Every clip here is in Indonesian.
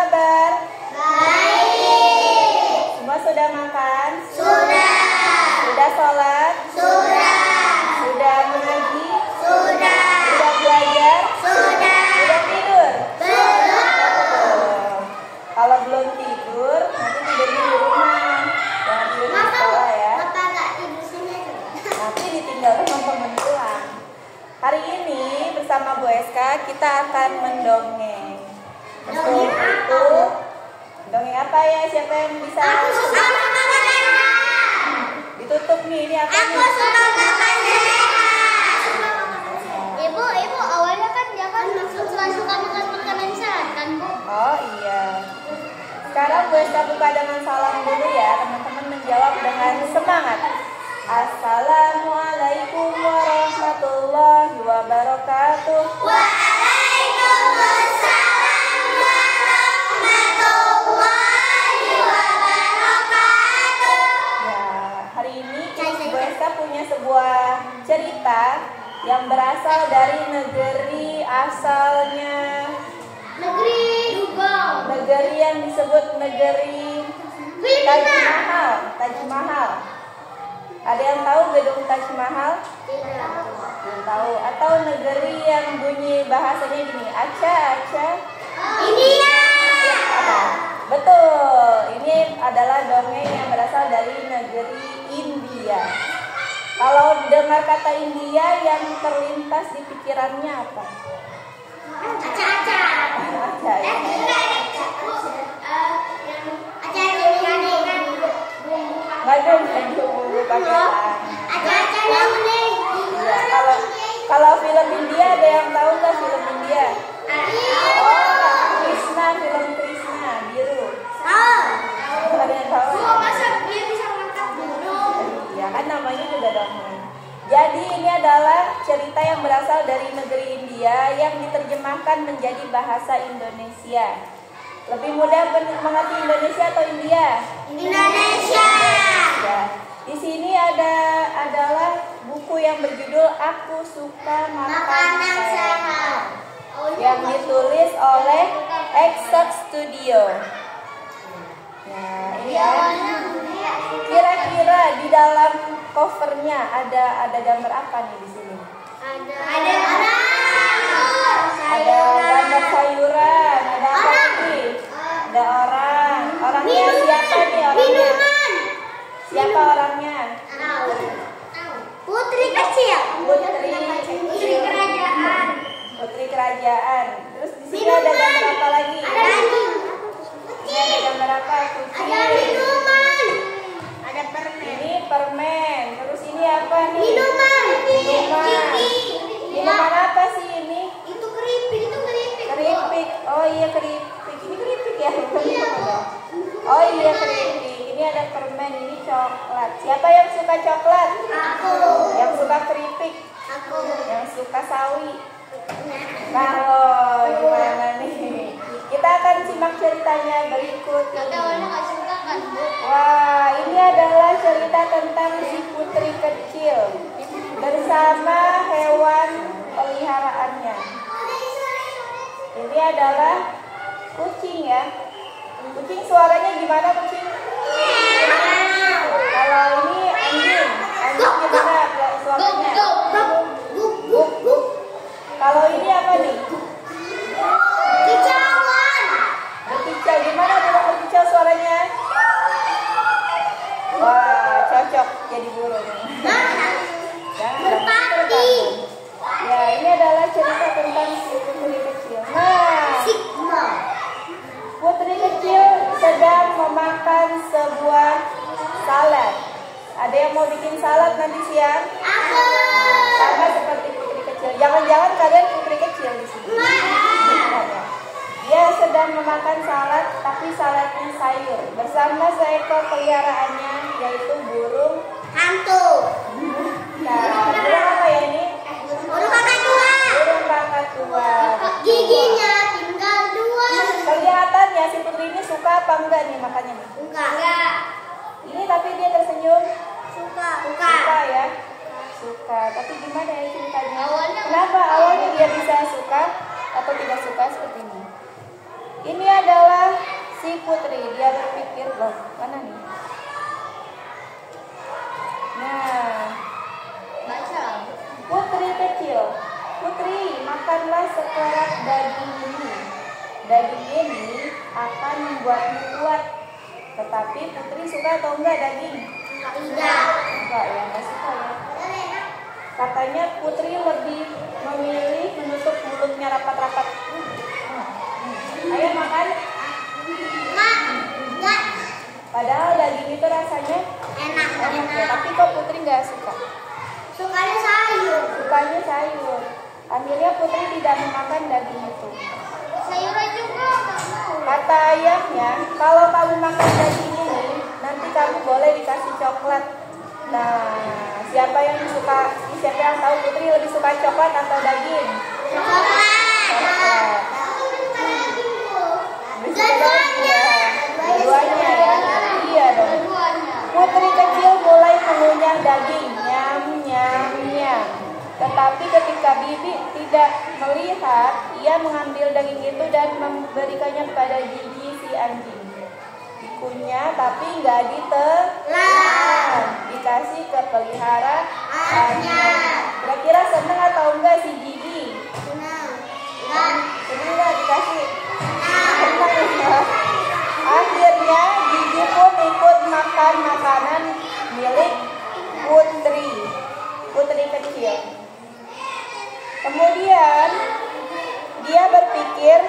kabar? Baik. Semua sudah makan? Sudah. Sudah sholat? Sudah. Sudah mengaji? Sudah. Sudah belajar? Sudah. Sudah tidur? Belum. Kalau belum tidur, nanti tidurnya di rumah. Jangan tidur di sekolah ya. Papa nggak tidur sini. Nanti ditinggal teman-teman pulang. Hari ini bersama Bu Eska kita akan mendongeng. Untuk itu, dongeng apa ya? Siapa yang bisa? Aku suka makan sehat. Ditutup nih, ini apa Aku nih? suka makan sehat. Ibu awalnya kan dia kan suka makan makanan sehat kan Bu? Oh iya. Sekarang Bu Eska buka dengan salam dulu ya. Teman-teman menjawab dengan semangat. Assalamualaikum warahmatullahi wabarakatuh. Waalaikumsalam warahmatullahi wabarakatuh. Ya, hari ini Bu Eska punya sebuah cerita yang berasal dari negeri asalnya. Negeri yang disebut negeri Taj Mahal. Taj Mahal. Ada yang tahu gedung Taj Mahal? Belum tahu. Atau negeri yang bunyi bahasanya gini, Aca. India. Betul. Ini adalah dongeng yang berasal dari negeri India. Kalau dengar kata India, yang terlintas di pikirannya apa? Aca. Aca ya. Madu bumbu pakai tangan. Iya, kalau film India ada yang tahu nggak film India? Oh, Krishna, film Krishna biru. Ada yang tahu? Iya, kan namanya juga dongeng. Jadi ini adalah cerita yang berasal dari negeri India yang diterjemahkan menjadi bahasa Indonesia. Lebih mudah mengerti Indonesia atau India? Indonesia. Ya. Di sini adalah buku yang berjudul Aku Suka Makanan sehat. yang ditulis oleh Exact Studio. Nah, ini ya. Kira-kira di dalam covernya ada gambar apa nih di sini? Ada gambar sayuran, ada apa lagi? Ada orang. Orangnya siapa nih orangnya? Siapa orangnya? Putri kecil. Putri kerajaan. Putri kerajaan. Terus di sini ada gambar apa lagi? Ini ada gambar apa? Kucing. Ada minuman. Ada Ini permen. Terus ini apa nih? Minuman. Minuman apa sih ini? Itu keripik. Keripik. Oh iya keripik. Ini keripik ya? Oh iya keripik. Ini ada permen. Ini coklat. Siapa yang suka coklat? Aku. Yang suka keripik? Aku. Yang suka sawi? Kalau gimana nih? Kita akan simak ceritanya berikut ini. Wah, ini adalah cerita tentang si putri kecil bersama hewan peliharaannya. Ini adalah kucing ya. Kucing suaranya gimana kucing? Kalau ini anjing gimana suaranya? Kalau ini apa nih? Berkicau, gimana burung berkicau suaranya? Wah, cocok jadi burung. Merpati. Ya, ini adalah cerita tentang si putri kecil. Nah, putri kecil sedang memakan sebuah salad. Ada yang mau bikin salad nanti siang? Aku. Sama seperti putri kecil. Jangan-jangan kalian putri kecil di sini. Dia sedang memakan salad, tapi saladnya sayur bersama seekor peliharaannya, yaitu burung Hantu. Nah, burung apa ya ini? Burung kakak tua. Burung kakak tua. Giginya tinggal 2. Kelihatannya si putri ini suka apa enggak nih makannya nih? Enggak. Ini tapi dia tersenyum. Suka. Suka ya? Suka. Tapi gimana ya ceritanya? Awalnya Kenapa awalnya dia bisa suka atau tidak suka seperti ini? Ini adalah si Putri. Dia berpikir, loh, mana nih? Nah, Baca. Putri kecil. Putri, makanlah sekerat daging ini. Daging ini akan membuatmu kuat. Tetapi Putri suka atau enggak daging? Tidak. Enggak ya, enggak suka ya. Katanya Putri lebih memilih menutup mulutnya rapat-rapat. Ayo makan. Enggak. Padahal daging itu rasanya Enak. enak ya. Tapi kok Putri nggak suka? Sukanya sayur. Sukanya sayur. Akhirnya Putri tidak memakan daging itu. Sayuran juga enggak mau. Kata ayahnya, kalau kamu makan daging ini, nanti kamu boleh dikasih coklat. Nah, siapa yang tahu Putri lebih suka coklat atau daging? Coklat. Dua-duanya ya. Iya dong. Putri kecil mulai mengunyah daging, nyam nyam nyam. Tetapi ketika bibi tidak melihat, ia mengambil daging itu dan memberikannya kepada Gigi si anjing. Dikunyah tapi nggak ditelan, dikasih ke peliharaannya. Kira-kira seneng atau enggak si Gigi? Seneng nggak dikasih? Seneng ya. Akhirnya Gigi pun ikut makan makanan milik Putri kecil. Kemudian dia berpikir,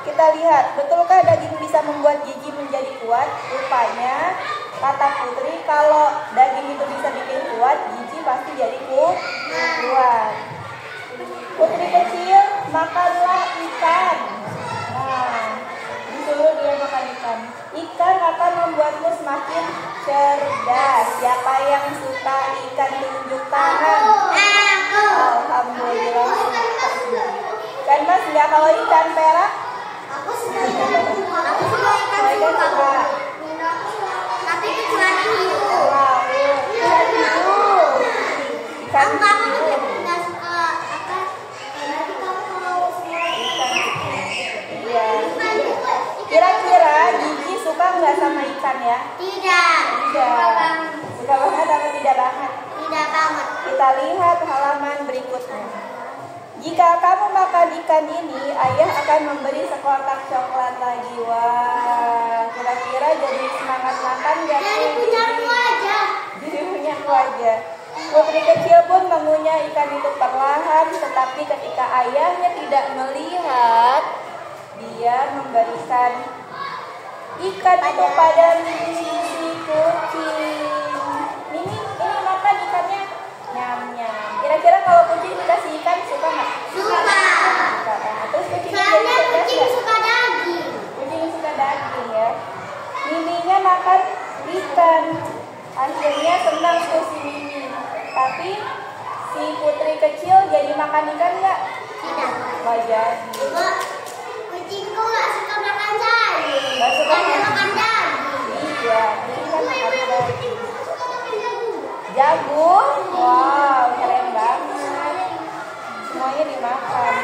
kita lihat, betulkah daging bisa membuat Gigi menjadi kuat? Rupanya, kata Putri, kalau daging itu bisa bikin kuat, Gigi pasti jadi kuat. Putri kecil, makanlah ikan. Nah, disuruh dia makan ikan. Ikan akan membuatmu semakin cerdas. Siapa yang suka ikan tunjuk tangan? Alhamdulillah. Kan Mas nggak kalau ikan perak? Aku suka ikan suka. Tapi kecuali hiu. Wow, ikan hiu. Ikan hiu. Nggak suka apa? Nanti kamu mau semua Ikan. Iya. Kira-kira Gigi suka nggak sama ikan ya? Tidak. Tidak. Suka banget atau tidak banget? Tidak banget. Kita lihat halaman berikutnya. Jika kamu makan ikan ini, ayah akan memberi sekotak coklat lagi. Wah, kira-kira jadi semangat makan gak? Jadi punya aja. Jadi punya aja. Putri kecil pun mengunyah ikan itu perlahan, tetapi ketika ayahnya tidak melihat, dia memberikan ikan itu pada si kucing. Ini makan ikannya, nyam nyam. Kira-kira kalau kucing dikasih ikan suka nggak? Suka. Suka banget. Terus kucing Soalnya kucing suka daging. Kucing suka daging ya. Miminya makan ikan. Akhirnya senang tuh si Mimi. Tapi si Putri kecil jadi makan ikan nggak? Tidak. Nggak jadi. Kucingku nggak suka makan sayur. Nggak suka Hanya makan. makan daging. Iya, kucing kan makan daging. Kucingku suka makan jagung. Jagung? Wow, keren banget. Semuanya dimakan.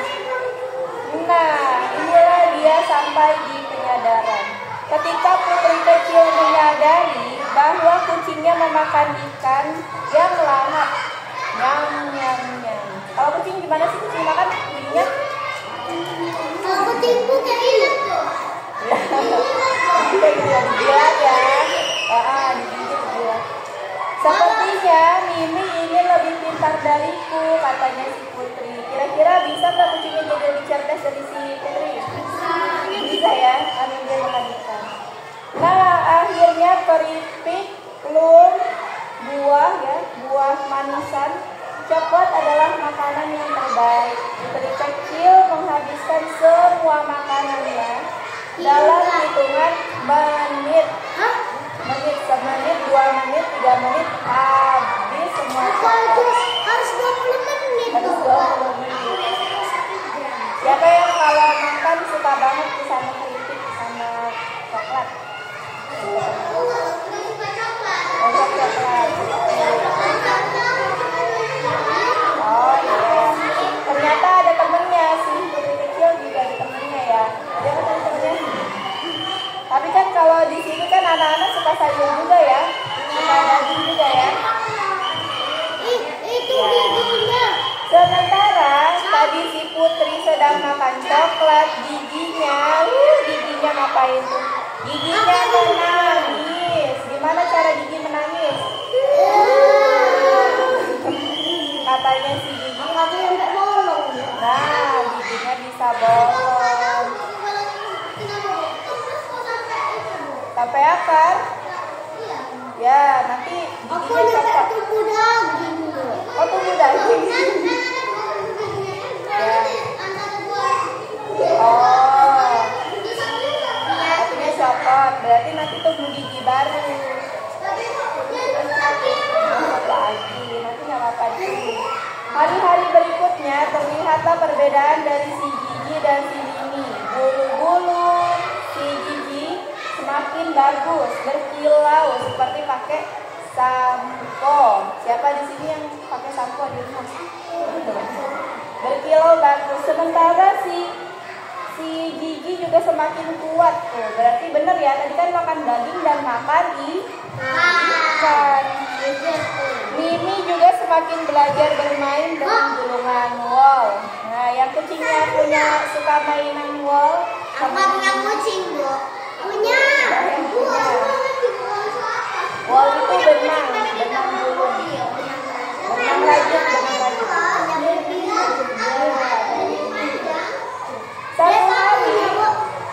Nah, inilah dia sampai di penyadaran. Ketika Putri kecil menyadari bahwa kucingnya memakan ikan yang lahap, nyam nyam nyam. Kalau kucing gimana sih kucing makan? Kucingnya? Kalau kucingku kayak ini tuh. Dia ya. Digigit dia. Sepertinya Mimi ingin lebih pintar dariku, katanya si Putri. Kira-kira bisa nggak kucingnya jadi lebih cerdas dari si Putri? Bisa ya, ambil dia makan ikan. Nah, akhirnya keripik, plum, buah manisan, coklat adalah makanan yang terbaik. Putri kecil menghabiskan semua makanannya dalam hitungan menit. Semenit, 2 menit, 3 menit, habis semua coklat. Harus 20 menit. Harus 20 menit. Siapa yang kalau makan suka banget sama keripik sama coklat? Coklat. Oh iya. Ternyata ada temennya sih. Putri kecil juga ada temennya ya. Dia kan temennya kan kalau di sini kan anak-anak suka sayur juga ya, suka daging juga ya. Itu giginya. Sementara tadi si Putri sedang makan coklat, giginya ngapain tuh? Giginya menangis. Gimana cara gigi menangis? Katanya si gigi nah, giginya bisa bolong. Sampai akar? Ya, nanti giginya copot. Oh, tumbuh daging. Ya. Oh, artinya copot. Berarti nanti tumbuh gigi baru. Copot lagi. Nanti nggak apa-apa dulu. Hari-hari berikutnya terlihatlah perbedaan dari si Gigi dan si Mimi. Bulu-bulu si Gigi semakin bagus, berkilau seperti pakai sampo. Siapa di sini yang pakai sampo di rumah? Berkilau bagus. Sementara si Gigi juga semakin kuat tuh. Berarti bener ya, tadi kan makan daging dan makan ikan. Mimi juga semakin belajar bermain dengan gulungan wol. Nah, yang kucingnya suka mainan wol. Apa punya kucing, Bu? Punya. Wol itu benang gulung. Benang rajut. Satu hari,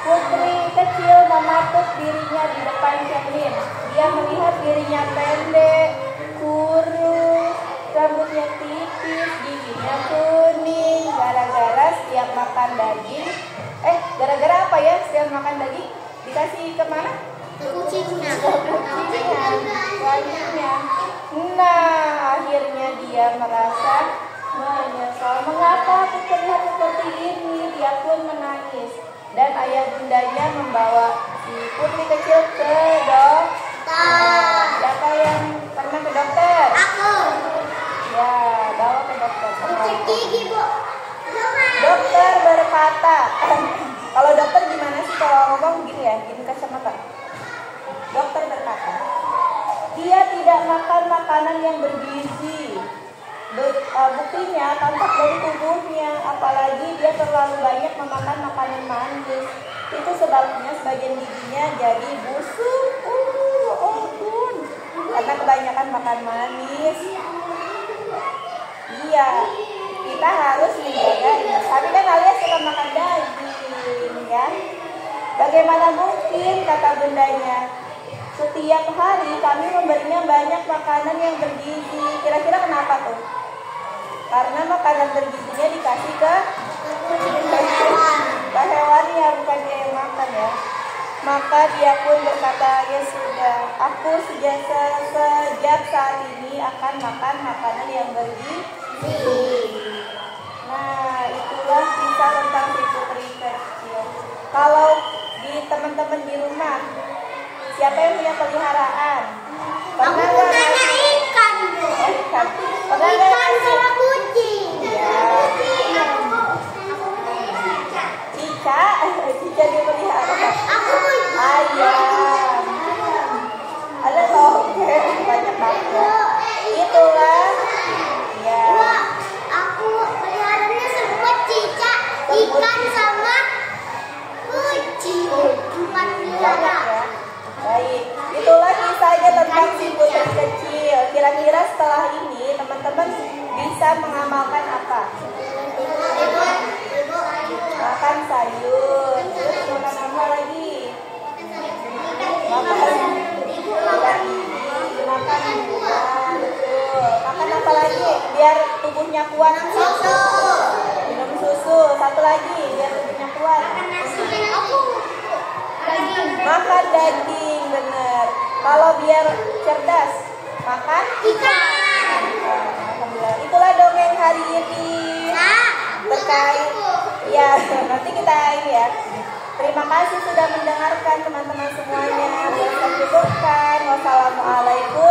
Putri kecil mematuk dirinya di depan cermin. Dia melihat dirinya pendek, kurus, rambutnya tipis, giginya kuning. Gara-gara setiap makan daging, gara-gara apa ya setiap makan daging? Dikasih kemana? Ke kucingnya. Wanginya. Nah, akhirnya dia merasa menyesal. Mengapa aku terlihat seperti ini? Dia pun menangis. Dan ayah bundanya membawa si Putri kecil ke dokter. Siapa yang pernah ke dokter? Aku. Ya, bawa ke dokter. Cek gigi, Bu. Dokter berkata, kalau dokter gimana sih kalau ngomong gini ya, gini kacamata. Dokter berkata, dia tidak makan makanan yang bergizi. Buktinya tampak dari tubuhnya, apalagi dia terlalu banyak memakan makanan manis. Itu sebabnya sebagian giginya jadi busuk. Bun. Karena kebanyakan makan manis. Iya, kita harus menjaganya. Tapi kan alias suka makan daging, ya. Bagaimana mungkin, kata bundanya. Setiap hari kami memberinya banyak makanan yang bergizi. Kira-kira kenapa tuh? Karena makanan bergizinya dikasih ke hewan ya, bukan dia yang makan ya. Maka dia pun berkata, ya sudah, aku sejak saat ini akan makan makanan yang bergizi. Nah, itulah kisah tentang si Putri kecil. Kalau di teman-teman di rumah, siapa yang punya peliharaan? Aku punya ikan, Bu. Ikan. Ikan sama kucing. Ya. Cica dipelihara. Aku Ayam. Ada toge, banyak banget. Itulah. Ya. Aku peliharanya sempat cicak, ikan sama kucing. Empat pelihara. Ya. Baik, itulah kisahnya tentang si Putri kecil. Kira-kira setelah ini teman-teman bisa mengamalkan apa? Makan sayur. Terus makan apa lagi? Makan buah. Betul. Makan apa lagi? Biar tubuhnya kuat. Minum susu. Satu lagi biar tubuhnya kuat. Makan daging, bener. Kalau biar cerdas, makan Ikan. Alhamdulillah. Itulah dongeng hari ini terkait. Ya, nanti kita ini ya. Terima kasih sudah mendengarkan teman-teman semuanya. Wassalamualaikum